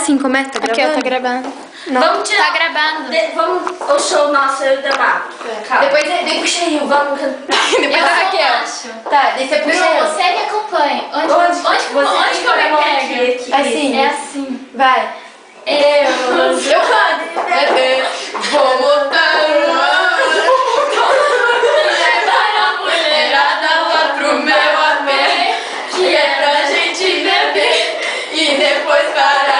assim? Como é? Tá gravando? Aqui, ó, tá gravando. Não. Vamos tirar. Tá gravando. Vamos o show nosso, eu e o Damar. Calma. Depois puxa eu. Vamos cantar. Depois Eu da sou Raquel. macho. Tá, daí você puxa Bruno, eu. você me acompanha. Onde Onde que eu me pego? aqui. Assim. É assim. Vai. Eu canto. Vou botar lá pro meu apé, que é pra gente beber e depois parará,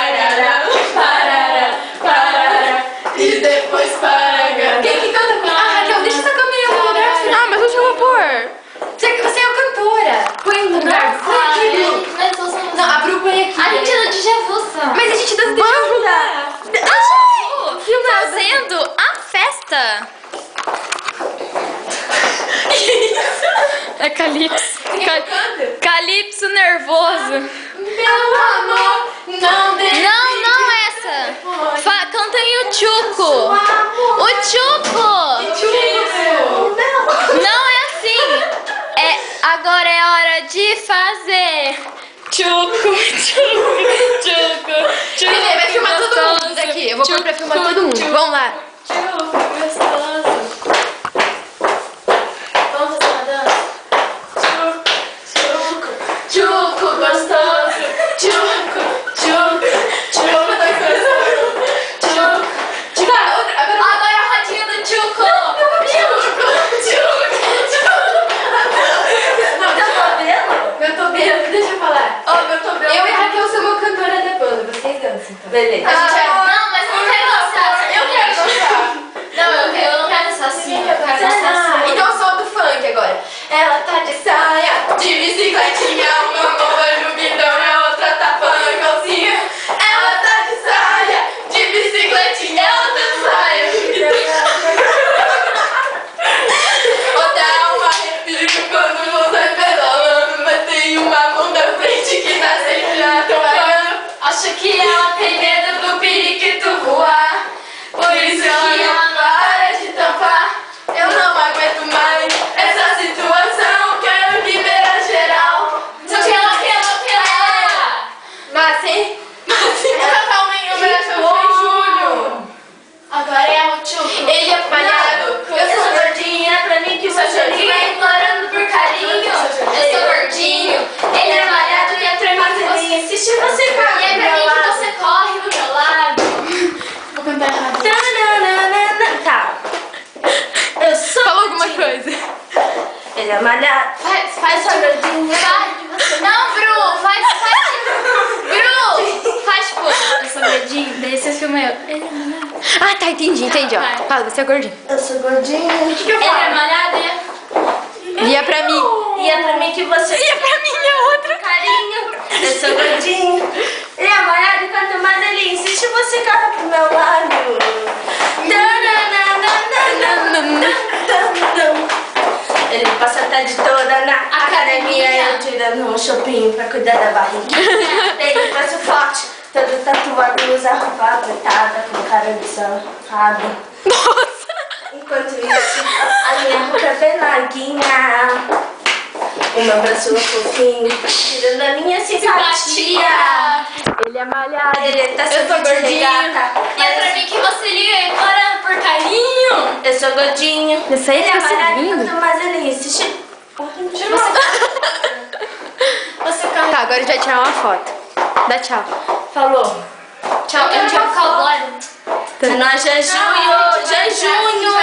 e depois parará. Quem que canta com a Raquel? Deixa essa câmera no lugar. Ah, mas onde eu vou pôr? Você é a cantora. Põe no lugar. Põe aqui, Bru. Não, a Bru põe aqui. A gente é do Djavu, Mas a gente dança de banda. fazendo a festa. É Calypso. Calypso nervoso. Meu amor, não deixe. Não essa. Canta aí o Tchuco. O Tchuco. Não é assim. Agora é hora de fazer. Tchuco. Ele vai filmar todo mundo daqui. Eu vou pôr pra filmar todo mundo. Vamos lá. Tchuco gostoso. Vamos fazer uma dança? Tchuco gostoso. Tchuco gostoso. Agora a rodinha do Tchuco. Eu tô vendo, deixa eu falar. Eu e a Raquel somos cantora da banda. Vocês dançam então. Beleza. Não, mas não quero dançar assim. Eu quero dançar. Não, eu não quero dançar assim. Eu quero dançar assim. Então eu solto o funk agora. Ela tá de saia, de bicicletinha, uma mão vai no guidão e a outra tá falando calcinha. Ela tá de saia, de bicicletinha, outra saia. Dá um arrepio quando você pedalando, mas tem uma mão da frente que tá sempre atrapalhando. Acho que ela tem medo do periquito voar. Por isso que ela para de tampar. Eu não aguento mais essa situação. Quero liberar geral. Só que ela. Mas sim. Ela tá em homenagem ao Júlio. Agora é o Tchuco. Ele é malhado. Eu sou gordinha, pra mim que você Gordinho é implorando por carinho. Eu sou gordinho. Ele é malhado e é tremado que você insiste, você corre. E é pra mim que você corre do meu lado. Vou cantar errado. Tá. Eu sou Fala alguma coisa. Ele é malhado. Faz sua gordinha. Não, Bru, faz. Bru, faz tipo. Eu sou gordinho, daí você filma eu. Ele é malhado. Ah, tá, entendi, ó. Vai. Fala, você é gordinho. Eu sou gordinha. O que eu Ele é falo? malhado e E é pra mim. E é pra mim que você... E é pra mim, é outra. Carinho. Eu sou gordinha. Ele é malhado e quanto mais ele insiste, você corre pro meu lado. Ele passa a tarde toda na academia, eu tirando um shopping pra cuidar da barriga. Ele faz o forte, todo tatuado, usa roupa apertada, com cara de safado. Nossa. Enquanto isso, a minha roupa é bem larguinha. O meu braço é fofinho, tirando a minha simpatia. Ele é malhado. Ele tá Eu sou sempre de gordinha. regata. E é pra mim que você liga implorando por carinho. Eu sou gordinha. Isso aí Ele é fica malhado, seguindo. quanto mais ele insiste. Você corre. Tá, agora a gente vai tirar uma foto. Dá tchau. Falou. Tchau, eu não tinha cowboy. Nós já é junho, já é junho.